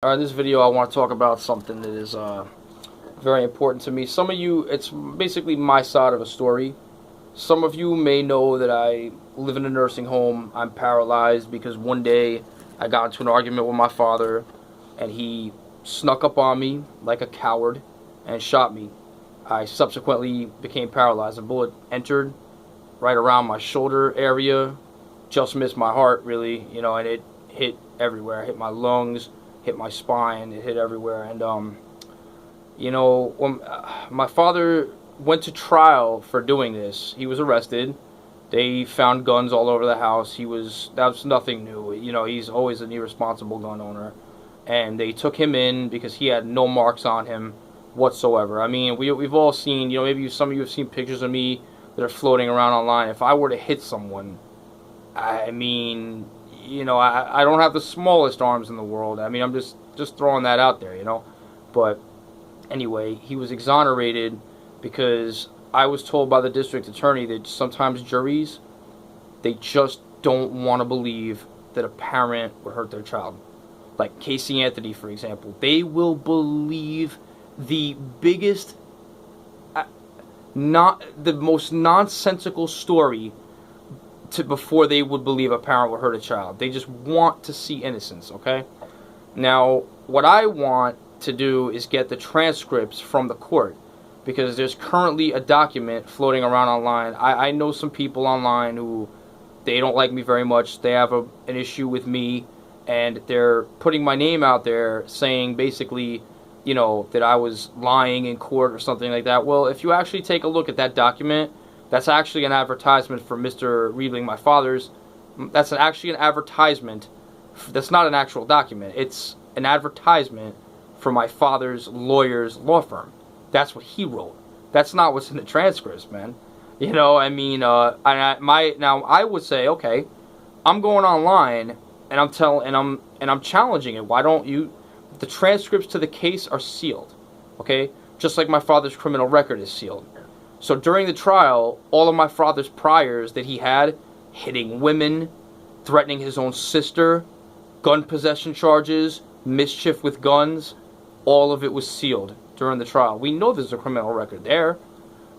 In this video, I want to talk about something that is very important to me. Some of you, it's basically my side of a story. Some of you may know that I live in a nursing home. I'm paralyzed because one day I got into an argument with my father, and he snuck up on me like a coward and shot me. I subsequently became paralyzed. A bullet entered right around my shoulder area, just missed my heart, really, and it hit everywhere. It hit my lungs, hit my spine, it hit everywhere. And when my father went to trial for doing this, he was arrested. They found guns all over the house. That was nothing new. He's always an irresponsible gun owner. And they took him in because he had no marks on him whatsoever. I mean, we've all seen, maybe some of you have seen pictures of me that are floating around online. If I were to hit someone, I mean, I don't have the smallest arms in the world. I mean, I'm just throwing that out there, But anyway, he was exonerated because I was told by the district attorney that sometimes juries, they just don't want to believe that a parent would hurt their child. Like Casey Anthony, for example. They will believe the biggest, not the most nonsensical story before they would believe a parent would hurt a child. They just want to see innocence, okay? Now, what I want to do is get the transcripts from the court, because there's currently a document floating around online. I know some people online who, they don't like me very much. They have an issue with me, and they're putting my name out there saying basically, that I was lying in court or something like that. Well, if you actually take a look at that document, that's actually an advertisement for Mr. Riebling, my father's. That's actually an advertisement. That's not an actual document. It's an advertisement for my father's lawyer's law firm. That's what he wrote. That's not what's in the transcripts, man. Now I would say, okay, I'm going online and I'm challenging it. Why don't you? The transcripts to the case are sealed, okay? Just like my father's criminal record is sealed. So during the trial, all of my father's priors that he had, hitting women, threatening his own sister, gun possession charges, mischief with guns, all of it was sealed during the trial. We know there's a criminal record there.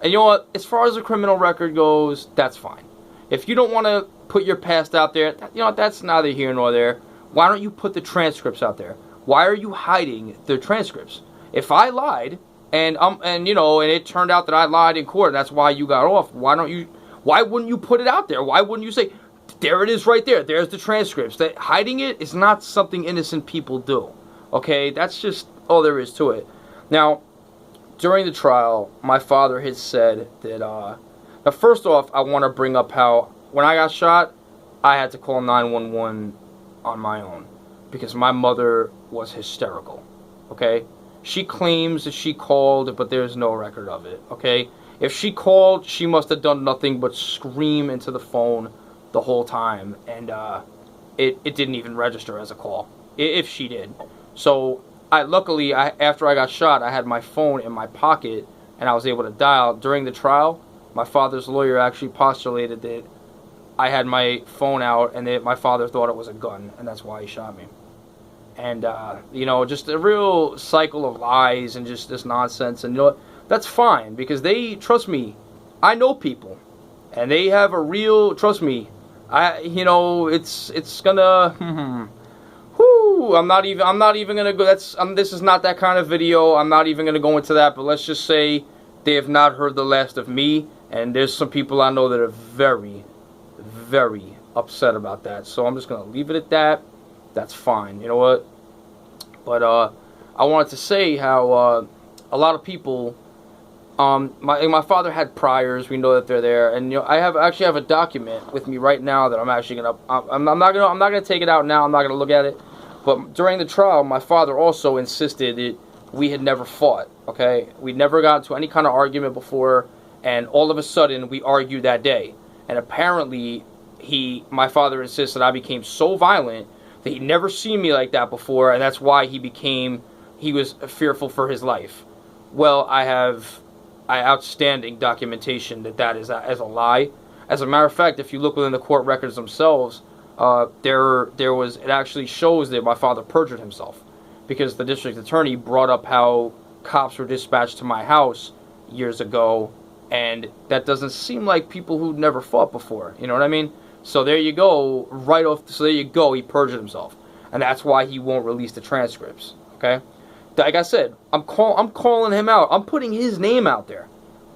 And you know what? As far as the criminal record goes, that's fine. If you don't want to put your past out there, that's neither here nor there. Why don't you put the transcripts out there? Why are you hiding the transcripts? If I lied, and it turned out that I lied in court, and that's why you got off, why wouldn't you put it out there? Why wouldn't you say, there it is right there, there's the transcripts? That hiding it is not something innocent people do. Okay, that's just all there is to it. Now, during the trial, my father had said that, now first off, I want to bring up how, when I got shot, I had to call 911 on my own, because my mother was hysterical, okay? She claims that she called, but there's no record of it, okay? If she called, she must have done nothing but scream into the phone the whole time, and it didn't even register as a call, if she did. So, luckily, after I got shot, I had my phone in my pocket, and I was able to dial. During the trial, my father's lawyer actually postulated that I had my phone out, and that my father thought it was a gun, and that's why he shot me. And, just a real cycle of lies and just this nonsense. And, that's fine, because trust me, I know people. And they have a real, trust me, it's gonna, I'm not even gonna go, this is not that kind of video. I'm not even gonna go into that, but let's just say they have not heard the last of me. And there's some people I know that are very, very upset about that. So I'm just gonna leave it at that. That's fine, you know what? But I wanted to say how a lot of people, my father had priors. We know that they're there, and I actually have a document with me right now that I'm actually gonna. I'm not gonna take it out now. I'm not gonna look at it. But during the trial, my father also insisted that we had never fought. Okay, we never got into any kind of argument before, and all of a sudden we argued that day. And apparently, my father insisted I became so violent that he'd never seen me like that before, and that's why he was fearful for his life. Well, I have outstanding documentation that is as a lie. As a matter of fact, if you look within the court records themselves, it actually shows that my father perjured himself. because the district attorney brought up how cops were dispatched to my house years ago, and that doesn't seem like people who'd never fought before. You know what I mean? So there you go, right off. So there you go. He perjured himself, and that's why he won't release the transcripts. Okay, like I said, I'm calling him out. I'm putting his name out there.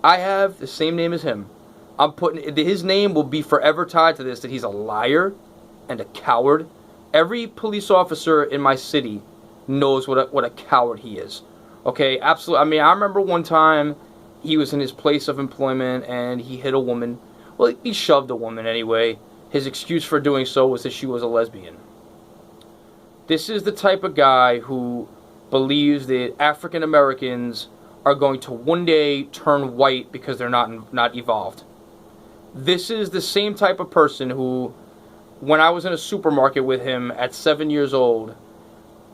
I have the same name as him. I'm putting his name will be forever tied to this. That he's a liar and a coward. Every police officer in my city knows what a coward he is. Okay, absolutely. I mean, I remember one time he was in his place of employment and he hit a woman. Well, he shoved a woman anyway. His excuse for doing so was that she was a lesbian. This is the type of guy who believes that African Americans are going to one day turn white because they're not evolved. This is the same type of person who, when I was in a supermarket with him at 7 years old,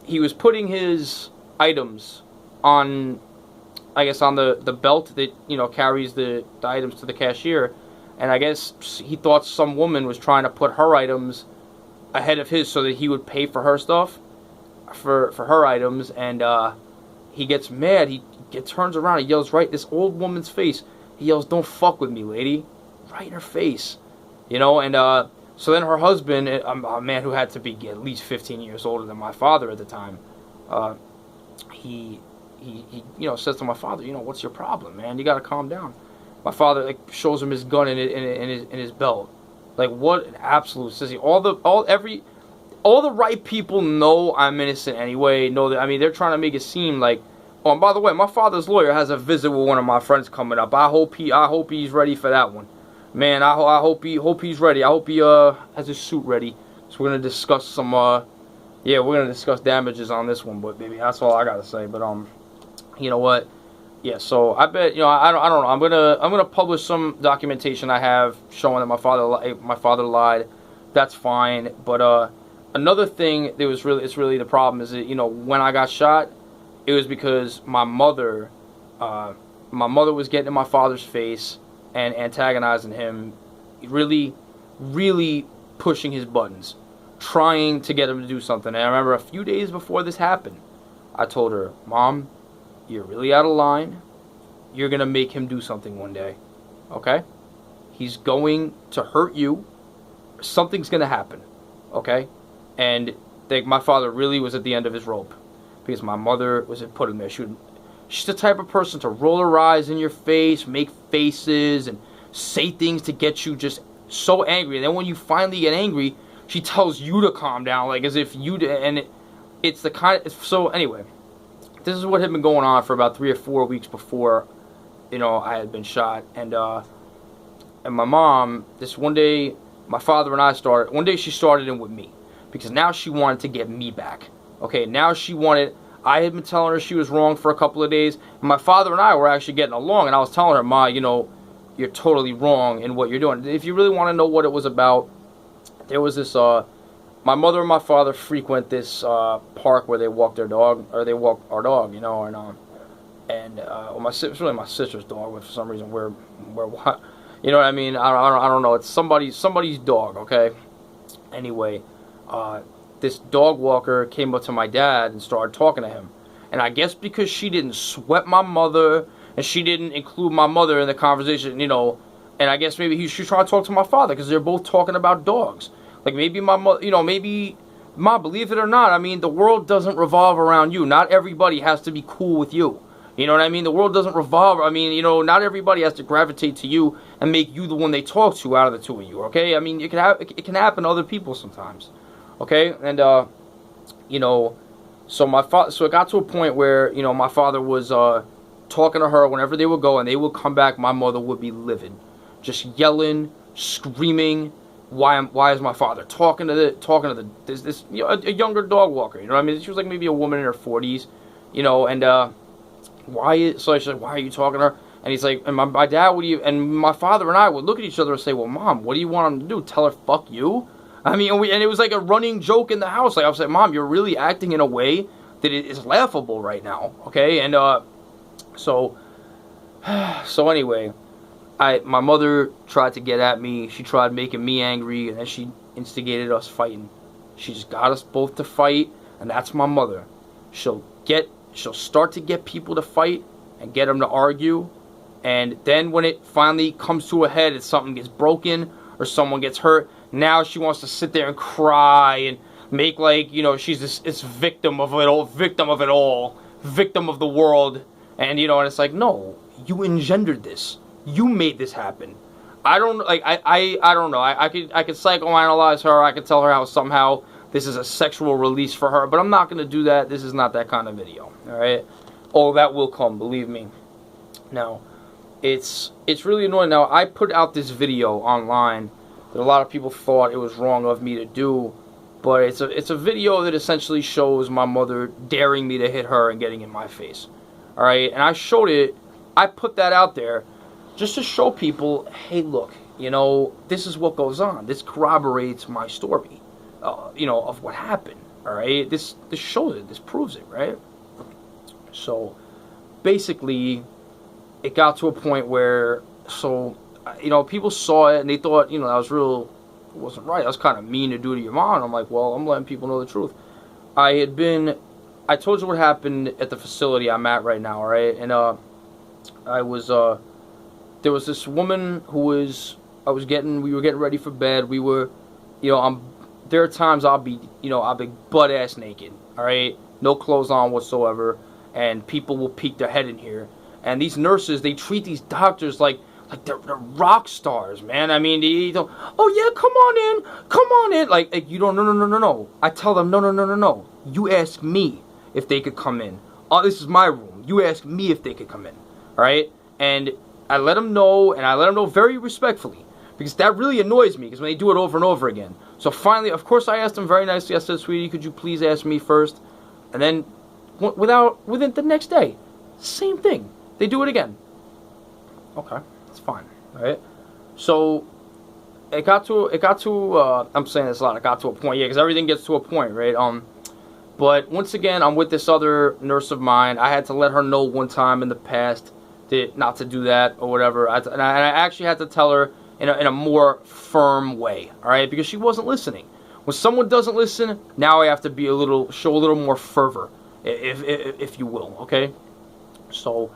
he was putting his items on, I guess, on the belt that, carries the items to the cashier. And I guess he thought some woman was trying to put her items ahead of his so that he would pay for her stuff, for her items. And he gets mad. He turns around. He yells right this old woman's face. He yells, "Don't fuck with me, lady." Right in her face. And so then her husband, a man who had to be at least 15 years older than my father at the time, he says to my father, "What's your problem, man? You got to calm down." My father shows him his gun in his belt. Like, what an absolute sissy. All the right people know I'm innocent anyway. Know that, I mean, they're trying to make it seem like, oh, and by the way, my father's lawyer has a visit with one of my friends coming up. I hope he's ready for that one. Man, I hope he's ready. I hope he has his suit ready. So we're gonna discuss we're gonna discuss damages on this one. But baby, that's all I gotta say. But you know what? Yeah. So I bet I don't know. I'm gonna publish some documentation I have showing that my father lied. That's fine. But another thing that it's really the problem is that when I got shot, it was because my mother was getting in my father's face and antagonizing him, really, really pushing his buttons, trying to get him to do something. And I remember a few days before this happened, I told her, "Mom, you're really out of line. You're going to make him do something one day, okay? He's going to hurt you. Something's going to happen, okay?" And my father really was at the end of his rope because my mother was put him there. She's the type of person to roll her eyes in your face, make faces, and say things to get you just so angry. And then when you finally get angry, she tells you to calm down, like as if you did. And it's the kind of... So anyway, this is what had been going on for about 3 or 4 weeks before, I had been shot. And my mom, this one day, my father and I started... One day she started in with me because now she wanted to get me back. Okay, now she wanted... I had been telling her she was wrong for a couple of days. And my father and I were actually getting along. And I was telling her, "Ma, you're totally wrong in what you're doing." If you really want to know what it was about, there was this, my mother and my father frequent this park where they walk their dog, or they walk our dog, it's really my sister's dog, but for some reason we're what, you know what I mean? I don't know. It's somebody's dog, okay? Anyway, this dog walker came up to my dad and started talking to him. And I guess because she didn't sweat my mother and she didn't include my mother in the conversation, and I guess maybe she's trying to talk to my father because they're both talking about dogs. Like maybe my mother, maybe, Ma, believe it or not, I mean, the world doesn't revolve around you. Not everybody has to be cool with you. You know what I mean? The world doesn't revolve. I mean, not everybody has to gravitate to you and make you the one they talk to out of the two of you, okay? I mean, it can happen to other people sometimes. Okay, and so it got to a point where my father was talking to her whenever they would go, and they would come back. My mother would be livid, just yelling, screaming. Why is my father talking to this a younger dog walker? You know what I mean? She was like maybe a woman in her 40s, and so she's like, "Why are you talking to her?" And he's like, and my dad and my father and I would look at each other and say, "Well, Mom, what do you want him to do? Tell her fuck you?" I mean, and it was like a running joke in the house. Like I was like, "Mom, you're really acting in a way that it is laughable right now." Okay, and so anyway, my mother tried to get at me. She tried making me angry, and then she instigated us fighting. She just got us both to fight, and that's my mother. she'll start to get people to fight and get them to argue. And then when it finally comes to a head and something gets broken or someone gets hurt, now she wants to sit there and cry and make like, she's this victim of it all, victim of the world. And, and it's like, no, you engendered this. You made this happen. I don't know. I could psychoanalyze her. I could tell her how somehow this is a sexual release for her, but I'm not going to do that. This is not that kind of video. All right. Oh, that will come. Believe me. Now, it's really annoying. Now, I put out this video online that a lot of people thought it was wrong of me to do, but it's a video that essentially shows my mother daring me to hit her and getting in my face. All right. And I showed it. I put that out there just to show people, hey, look, this is what goes on. This corroborates my story, of what happened, all right? This shows it. This proves it, right? So, basically, it got to a point where, people saw it and they thought, that was it wasn't right. That was kind of mean to do to your mom. I'm like, well, I'm letting people know the truth. I told you what happened at the facility I'm at right now, all right? And, there was this woman who we were getting ready for bed. We were, there are times I'll be butt ass naked, all right? No clothes on whatsoever, and people will peek their head in here. And these nurses, they treat these doctors like they're rock stars, man. I mean, they don't, oh yeah, come on in. Like you don't, no. I tell them, no. You ask me if they could come in. Oh, this is my room. You ask me if they could come in, all right? And I let them know, and I let them know very respectfully, because that really annoys me, because when they do it over and over again. So finally, of course, I asked them very nicely. I said, sweetie, could you please ask me first? And then, within the next day, same thing. They do it again. Okay, it's fine, all right? So, it got to, I'm saying this a lot, it got to a point, yeah, because everything gets to a point, right? But once again, I'm with this other nurse of mine. I had to let her know one time in the past not to do that or whatever. And I actually had to tell her in a more firm way, all right? Because she wasn't listening. When someone doesn't listen, now I have to show a little more fervor, if you will, okay? So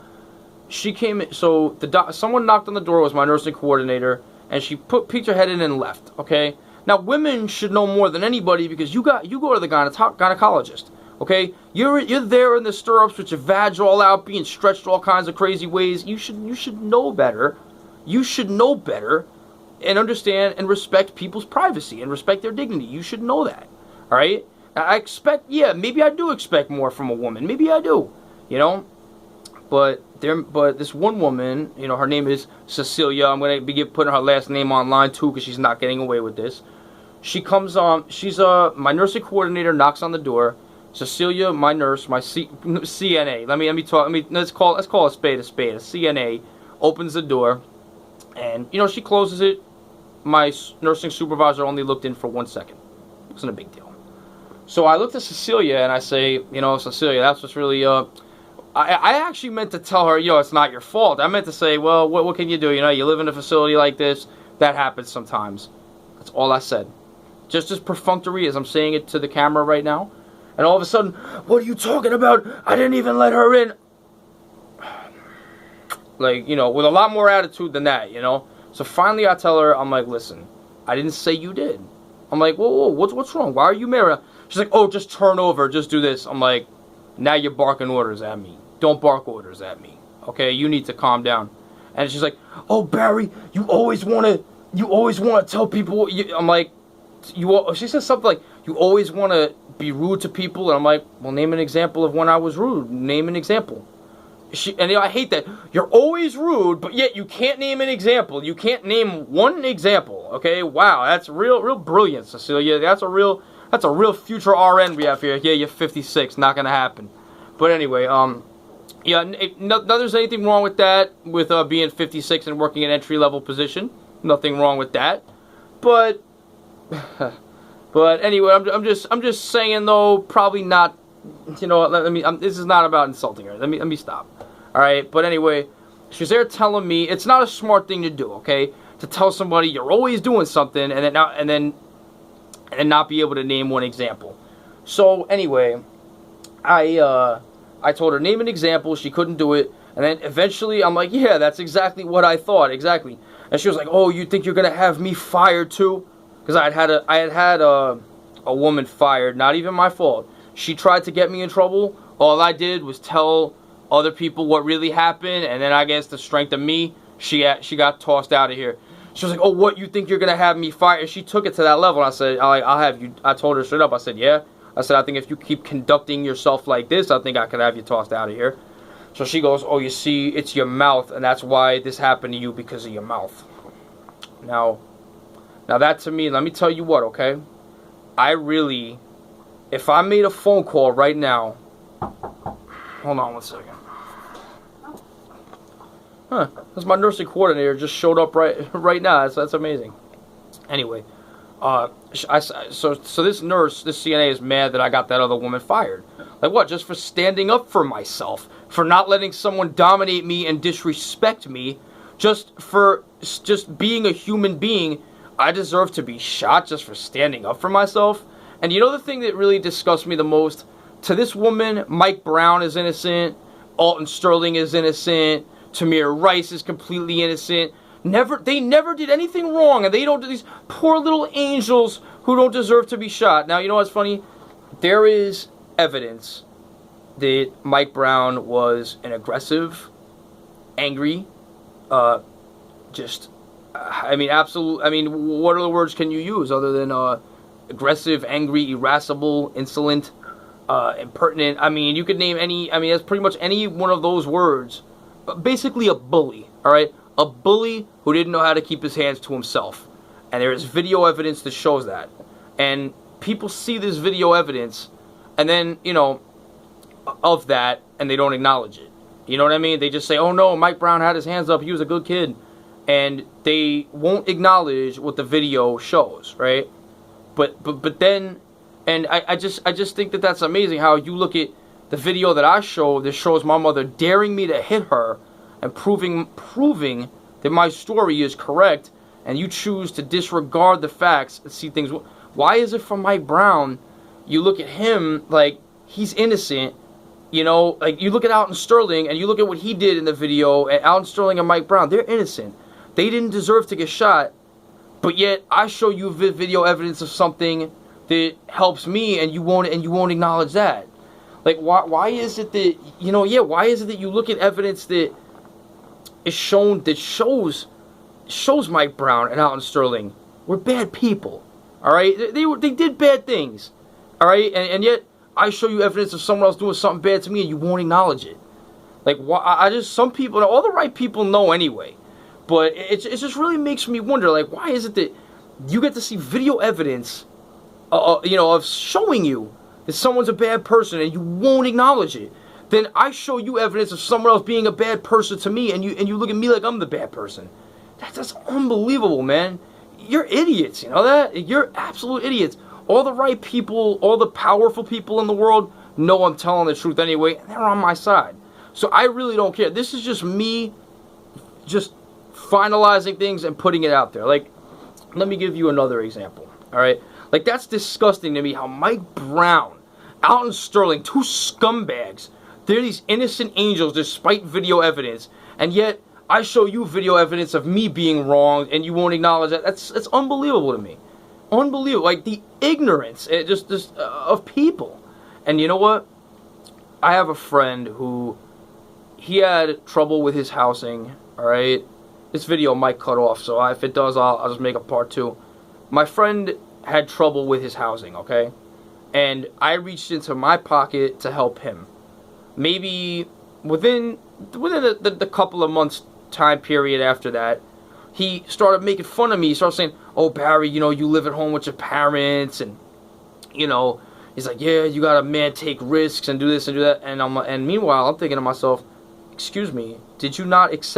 she came in, someone knocked on the door. It was my nursing coordinator, and she peeked her head in and left, okay? Now, women should know more than anybody, because you go to the gynecologist. Okay, you're there in the stirrups with your vag all out, being stretched all kinds of crazy ways. You should know better. You should know better, and understand and respect people's privacy and respect their dignity. You should know that. All right. Maybe I do expect more from a woman. Maybe I do. But this one woman, her name is Cecilia. I'm gonna be putting her last name online too, because she's not getting away with this. She comes on. She's my nursing coordinator. Knocks on the door. Cecilia, my nurse, my CNA. Let's call a spade a spade. A CNA opens the door, and she closes it. My nursing supervisor only looked in for 1 second. It wasn't a big deal. So I looked at Cecilia and I say, Cecilia, that's what's really I actually meant to tell her, it's not your fault. I meant to say, well, what can you do? You live in a facility like this. That happens sometimes. That's all I said. Just as perfunctory as I'm saying it to the camera right now. And all of a sudden, what are you talking about? I didn't even let her in. With a lot more attitude than that, So finally I tell her, I'm like, listen, I didn't say you did. I'm like, whoa, what's wrong? Why are you married? She's like, oh, just turn over, just do this. I'm like, now you're barking orders at me. Don't bark orders at me, okay? You need to calm down. And she's like, oh, Barry, you always want to tell people. I'm like, she says something like, you always want to be rude to people. And I'm like, well, name an example of when I was rude. Name an example. I hate that. You're always rude, but yet you can't name an example. You can't name one example, okay? Wow, that's real brilliant, Cecilia. That's a real future RN we have here. Yeah, you're 56. Not going to happen. But anyway, there's anything wrong with that, with being 56 and working an entry-level position. Nothing wrong with that. But anyway, I'm just saying though, probably not. This is not about insulting her. Let me stop. All right. But anyway, she's there telling me it's not a smart thing to do. Okay, to tell somebody you're always doing something and then not be able to name one example. So anyway, I told her, name an example. She couldn't do it. And then eventually I'm like, yeah, that's exactly what I thought. Exactly. And she was like, oh, you think you're going to have me fired too? Because I had had a woman fired. Not even my fault. She tried to get me in trouble. All I did was tell other people what really happened. And then I guess the strength of me, she got tossed out of here. She was like, oh, what, you think you're going to have me fired? And she took it to that level. And I said, I'll have you. I told her straight up. I said, yeah. I said, I think if you keep conducting yourself like this, I think I could have you tossed out of here. So she goes, oh, you see, it's your mouth, and that's why this happened to you, because of your mouth. Now that to me, let me tell you what, okay? I really, if I made a phone call right now, hold on one second. Huh, that's my nursing coordinator just showed up right now. That's amazing. Anyway, so this nurse, this CNA is mad that I got that other woman fired. Like what? Just for standing up for myself, for not letting someone dominate me and disrespect me, just being a human being. I deserve to be shot just for standing up for myself. And you know the thing that really disgusts me the most? To this woman, Mike Brown is innocent, Alton Sterling is innocent, Tamir Rice is completely innocent. They never did anything wrong, and they don't do these poor little angels who don't deserve to be shot. Now, you know what's funny? There is evidence that Mike Brown was an aggressive, angry, absolute. I mean, what other words can you use other than aggressive, angry, irascible, insolent, impertinent? I mean, you could name any. I mean, that's pretty much any one of those words. Basically, a bully. All right. A bully who didn't know how to keep his hands to himself. And there is video evidence that shows that. And people see this video evidence, and then, of that, and they don't acknowledge it. You know what I mean? They just say, oh no, Mike Brown had his hands up, he was a good kid. And they won't acknowledge what the video shows, right? But then, and I just think that that's amazing how you look at the video that I show that shows my mother daring me to hit her, and proving that my story is correct, and you choose to disregard the facts and see things. Why is it for Mike Brown, you look at him like he's innocent, like you look at Alton Sterling and you look at what he did in the video, and Alton Sterling and Mike Brown, they're innocent. They didn't deserve to get shot, but yet I show you video evidence of something that helps me, and you won't acknowledge that. Like, why is it that, why is it that you look at evidence that is shown, that shows Mike Brown and Alton Sterling were bad people, all right? They did bad things, all right? And yet I show you evidence of someone else doing something bad to me, and you won't acknowledge it. Like, why? Some people, all the right people know anyway, but it just really makes me wonder, like, why is it that you get to see video evidence, of showing you that someone's a bad person, and you won't acknowledge it? Then I show you evidence of someone else being a bad person to me, and you look at me like I'm the bad person. That's unbelievable, man. You're idiots, you know that? You're absolute idiots. All the right people, all the powerful people in the world know I'm telling the truth anyway, and they're on my side. So I really don't care. This is just me just finalizing things and putting it out there. Like, let me give you another example, all right? Like, that's disgusting to me how Mike Brown, Alton Sterling, two scumbags, they're these innocent angels despite video evidence, and yet I show you video evidence of me being wrong, and you won't acknowledge that. That's unbelievable to me. Unbelievable. Like, the ignorance of people. And you know what? I have a friend who, he had trouble with his housing, alright? This video might cut off, so if it does, I'll just make a part 2. My friend had trouble with his housing, okay? And I reached into my pocket to help him. Maybe within the couple of months time period after that, he started making fun of me. He started saying, oh, Barry, you live at home with your parents, and, he's like, yeah, you got a man take risks and do this and do that. And meanwhile, I'm thinking to myself, excuse me, did you not accept